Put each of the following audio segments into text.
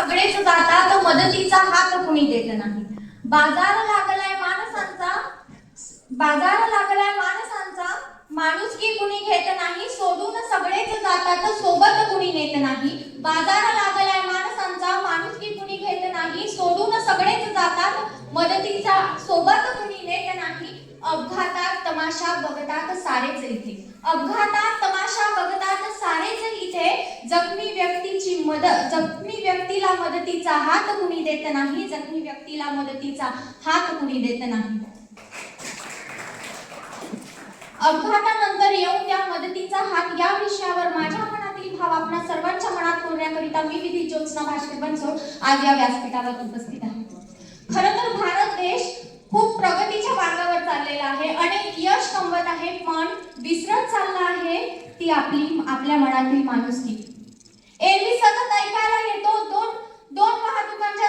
सगळेच जातात, मदतीचा हात कुणी देत नाही. बाजार लागलाय माणसांचा, बाजार लागलाय माणसांचा, माणुसकी कुणी घेत नाही. सोडून सगळेच जातात, सोबत कुणी नेत नाही. बाजार लागलाय माणसांचा, माणुसकी कुणी घेत नाही. सोडून सगळेच जातात, मदतीचा सोबत कुणी नेत नाही. अपघातात तमाशा बघतात सारेच इथे, अपघातात तमाशा बघतात सारेच इथे. जखमी व्यक्तीची मदत, जखमी व्यक्तीला मदतीचा हात कुणी देत नाही. जखमी व्यक्तीला मदतीचा हात कुणी देत नाही. अपघातानंतर येऊन त्या मदतीचा हात या विषयावर माझ्या मनातील भाव आपल्या सर्वांच्या मनात कोरण्याकरिता मी विधी ज्योत्स्ना भास्कर बनसोड आज या व्यासपीठावर उपस्थित आहे. खरं तर भारत देश खूप प्रगतीच्या मार्गावर चाललेला आहे, अनेक यश कमवत आहे, पण विसरत चालला आहे ती आपल्या मनातील माणुसकी. एरवी सतत ऐकायला येतो दोन वाहतुकांच्या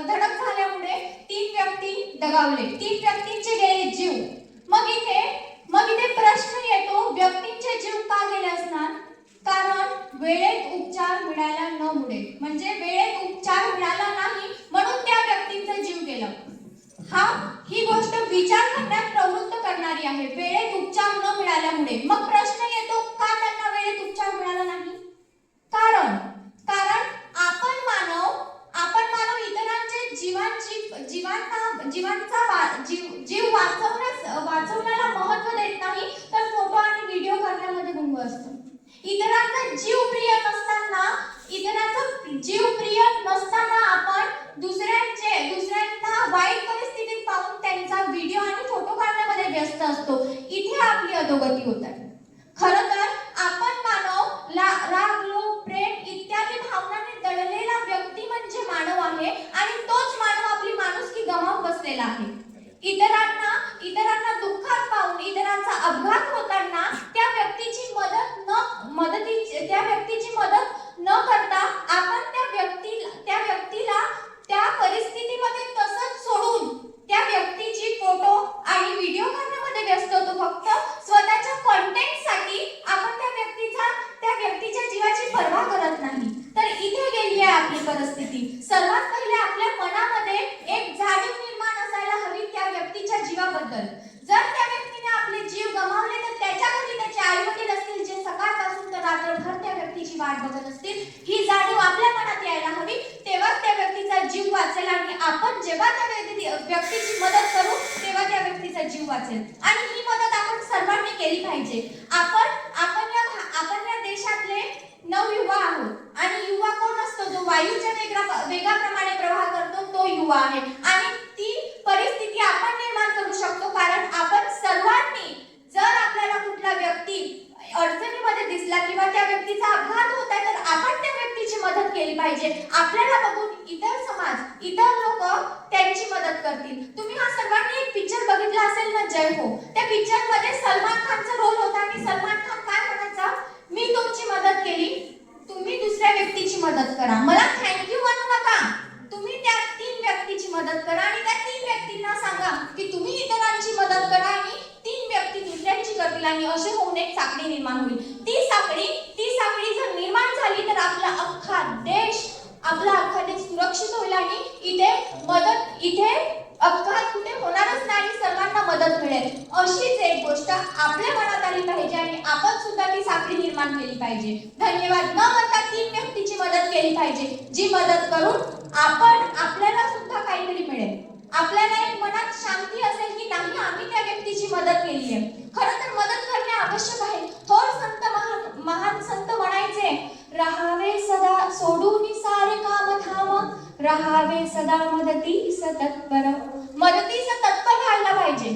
धडक झाल्यामुळे 3 व्यक्ती दगावले, 3 व्यक्तींचे गेले जीव. मग इथे प्रश्न येतो, व्यक्तींचे जीव का गेले असणार? कारण वेळेत उपचार मिळाला न मुळे, म्हणजे वेळेत उपचार मिळाला नाही म्हणून त्या व्यक्तींचा जीव गेला. ही गोष्ट विचार करण्यात प्रवृत्त करणारी आहे. वेळेत उपचार न मिळाल्यामुळे मग प्रश्न येतो, का त्यांना वेळेत उपचार मिळाला नाही? कारण आपण मानव इतरांचे जीव वाचवण्याला महत्त्व देत नाही, तर फोटो आणि व्हिडिओ करण्यामध्ये गुंग असतो. इतरांचा जीव प्रिय नसताना आपण दुसऱ्यांना वाईट परिस्थितीत पाहून त्यांचा व्हिडिओ आणि फोटो काढण्यामध्ये व्यस्त असतो. इथे आपली अधोगती होत आहे. खरं तर आपण मानव राग, लोभ, प्रेम इत्यादी भावनांनी दडलेला व्यक्ती म्हणजे मानव आहे, आणि तोच मानव आपली माणुसकी गमावून बसलेला आहे. इतरांना दुःखात पाहून, इतरांचा अपघात होताना त्या व्यक्तीची मदत न करता आपण त्या व्यक्तीला त्या परिस्थितीमध्ये तसंच सोडून त्या व्यक्तीची फोटो आणि व्हिडिओ करण्यामध्ये व्यस्त होतो. फक्त स्वतःच्या कंटेंटसाठी आपण त्या व्यक्तीच्या जीवाची पर्वा करत नाही. तर इथे गेली आहे आपली परिस्थिती. सर्वात पहिले आपल्या मनामध्ये एक जाणीव निर्माण असायला हवी त्या व्यक्तीच्या जीवाबद्दल. जर त्या व्यक्तीने आपले जीव गमावले तर त्याच्या घरी त्याचे आई वडील असतील, जे सकाळपासून तर रात्रभर त्या व्यक्तीची वाट बघत असतील. ही जाणीव आपल्या मनात यायला हवी, तेव्हाच त्या व्यक्तीचा जीव वाचेल, आणि आपण जेव्हा त्या व्यक्तीची मदत करू तेव्हा त्या व्यक्तीचा जीव वाचेल. आणि ही मदत आपण सर्वांनी केली पाहिजे. आपण या देशातले नवयुवा आहोत, आणि युवा कोण असतो? जो वायूच्या वेगाप्रमाणे प्रवाह करतो तो युवा आहे. आणि ती परिस्थिती आपण निर्माण करू शकतो, कारण आपण सर्वांनी, जर आपल्याला कुठला व्यक्ती अडचणीमध्ये दिसला किंवा त्या व्यक्तीचा अपघात होत आहे, तर आपण त्या व्यक्तीची मदत केली पाहिजे. आपल्याला बघून इतर लोक त्यांची मदत करतील. तुम्ही हा सर्वांनी एक पिक्चर बघितला असेल ना, जय हो. त्या पिक्चर मध्ये सलमान खानचा रोल होता, आणि सलमान खान काय म्हणायचा? मी तुमची मदत केली, तुम्ही दुसऱ्या व्यक्तीची मदत करा, मला थँक्यू म्हणू नका. तुम्ही त्या 3 व्यक्तीची मदत करा, आणि त्या 3 व्यक्तींना सांगा की तुम्ही इतरांची मदत करा, आणि 3 व्यक्ती दुसऱ्यांची करतील, आणि असे होऊन एक साखळी निर्माण होईल. ती साखळी जर निर्माण झाली तर आपला अख्खा देश सुरक्षित होईल, आणि इथे अपघात कुठे होणारच नाही, सर्वांना मदत मिळेल. अशीच एक गोष्ट आपल्या मनात आली पाहिजे, आणि आपण सुद्धा ती साखळी निर्माण केली पाहिजे. धन्यवाद न म्हणता 3 व्यक्तीची मदत केली पाहिजे, जी मदत करून आपल्याला सुद्धा काहीतरी मिळेल. आपल्याला एक मनात शांती असेल की नाही, आम्ही त्या व्यक्तीची मदत केली आहे. खरं तर मदत करणे आवश्यक आहे. थोर महान संत म्हणायचे, रहावे सदा सोडून सारे काम धाम, रहावे सदा मदतीस तत्पर. मदतीस तत्पर राहायला पाहिजे.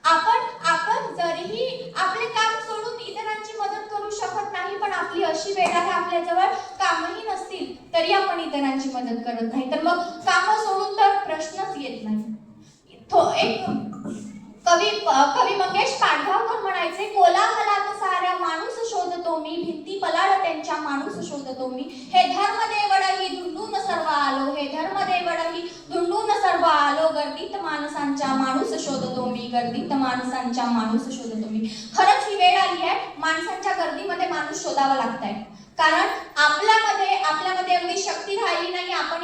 आपण जरीही आपले काम सोडून इतरांची मदत करू शकत नाही, पण आपली अशी वेळ आहे, आपल्याजवळ कामही नसतील तरी आपण इतरांची मदत करत नाही, तर मग काम सोडून तर प्रश्नच येत नाही. एक कवी मंगेश पाडगावकर म्हणायचे, कोलाहलात साऱ्या माणूस शोधतो मी, भिंती पलाड त्यांच्या माणूस शोधतो मी. हे धर्मदेवडही धुंडून सर्व आलो, हे धर्मदेवडही धुंडून सर्व आलो, गर्दीत माणसांच्या माणूस शोधतो मी, गर्दीत माणसांच्या माणूस शोधतो मी. खरंच ही वेळ आली आहे, माणसांच्या गर्दीमध्ये माणूस शोधावा लागतंय. कारण आपल्यामध्ये एवढी शक्ती राहिली नाही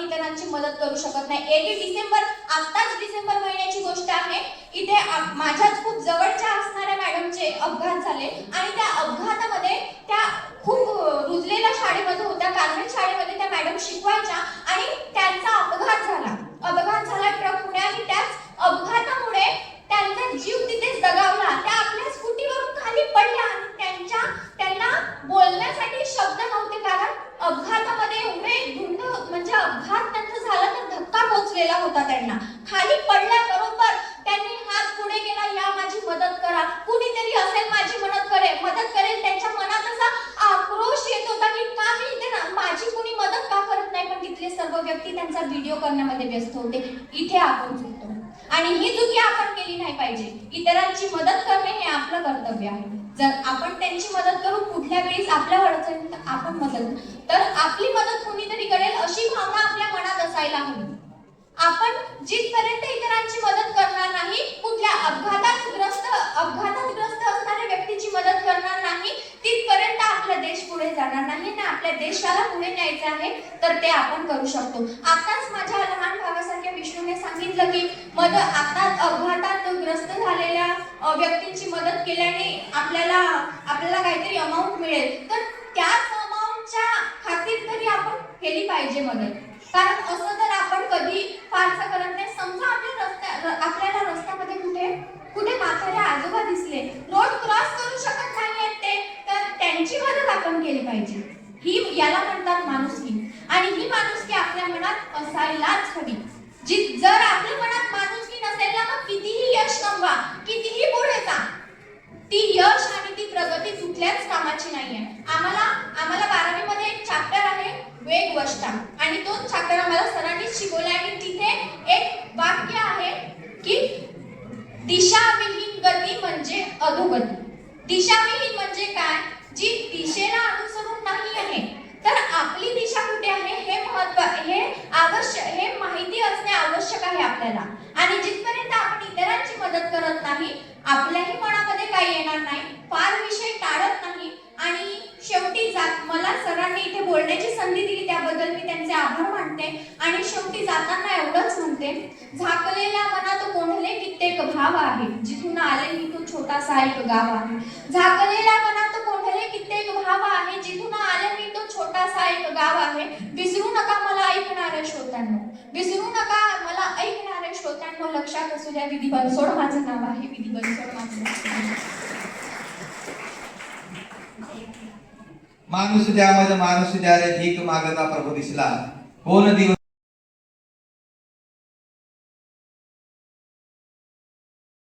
इतरांची मदत करू शकत नाही. 1 डिसेंबर, आत्ताच डिसेंबर महिन्याची गोष्ट आहे. इथे माझ्याच खूप जवळच्या असणाऱ्या मॅडमचे अपघात झाले आणि त्या अपघातामध्ये त्या खूप रुजलेल्या शाळेमध्ये होत्या, कार्मेल शाळेमध्ये त्या मॅडम शिकवायच्या आणि त्यांचा अपघात झाला. ट्रक पुण्याने त्याच अपघातामुळे त्यांचा जीव तिथेच दगावला. त्या आपल्या स्कूटीवरून खाली पडल्या आणि त्यांना बोलण्यासाठी शब्द नव्हते, कारण अपघातामध्ये एवढे धुंद म्हणजे अपघात त्यांचा झाला तर धक्का पोहोचलेला होता. त्यांना खाली पडल्याबरोबर त्यांनी हात पुढे केला, या माझी मदत करा, कुणीतरी असेल माझी मदत करेल. त्यांच्या मनात असा आक्रोश येत होता की का मी इथे माझी कुणी मदत का करत नाही, पण तिथले सर्व व्यक्ती त्यांचा व्हिडिओ करण्यामध्ये व्यस्त होते. इथे आपण चुकतो आणि ही चुकी आपण केली नाही पाहिजे. इतरांची मदत करणे हे आपलं कर्तव्य आहे. जर आपण त्यांची मदत करू, कुठल्या वेळेस आपल्या अडचणीत आपण मदत, तर आपली मदत कोणीतरी करेल अशी भावना आपल्या मनात असायला हवी. आपण जिथपर्यंत इतरांची मदत करणार नाही, कुठल्या अपघातातग्रस्त असणाऱ्या व्यक्तीची मदत करणार नाही, तिथपर्यंत आपला देश पुढे जाणार नाही ना. आपल्या देशाला पुढे न्यायचं आहे तर ते आपण करू शकतो. आताच माझ्या लहान भावासारख्या विष्णूने सांगितलं की आता अपघातात ग्रस्त झालेल्या व्यक्तींची मदत केल्याने आपल्याला काहीतरी अमाऊंट मिळेल, तर त्याच अमाऊंटच्या खातीर तरी आपण केली पाहिजे मदत. कारण असं तर आपण कधी फारसं करत नाही. समजा आपल्याला रस्त्यामध्ये कुठे म्हातारे आजोबा दिसले, रोड क्रॉस करू शकत नाहीयेत ते, तर त्यांची मदत आपण केली पाहिजे. याला म्हणतात माणुसकी, आणि ही माणुसकी आपल्या मनात असायलाच हवी. जर आपल्या मनात माणुसकी नसेल ना, मग कितीही यश कमवा, कितीही पुढे जा, ती यश आणि ती प्रगती कुठल्याच कामाची नाहीये. आम्हाला 12वी मध्ये एक चॅप्टर आहे वेगवष्टा, आणि तो चॅप्टर आम्हाला सरांनीच शिकवला आणि तिथे एक वाक्य आहे की दिशाविहीन गती म्हणजे अधोगती. दिशाविहीन म्हणजे काय? जी दिशेला अनुसरून नाही आहे, तर आपली दिशा कुठे आहे हे माहिती असणे आवश्यक आहे आपल्याला. आणि जिथपर्यंत आपण इतरांची मदत करत नाही, आपल्याही मनामध्ये काही येणार नाही, फार विषय टाळत नाही, आणि शेवटी मला सरांनी इथे बोलण्याची संधी दिली त्याबद्दल मी त्यांचे आभार मानते. आणि शेवटी जाताना एवढंच म्हणते, झाकलेल्या मनात कोंढले कित्येक भाव आहे, जिथून आले मी तो छोटासा एक गाव आहे. झाकलेल्या मनात कोंढले कित्येक भाव आहे, जिथून आले मी तो छोटासा एक गाव आहे. विसरू नका मला ऐकणाऱ्या श्रोत्यांनो, विसरू नका मला ऐकणाऱ्या श्रोत्यांनो, लक्षात असू द्या विधी बनसोड माझं नाव आहे, विधी बनसोड माझं नाव आहे. माणूस द्या माझं माणूस द्या रे, भीक मागता प्रभू दिसला, कोण दिवस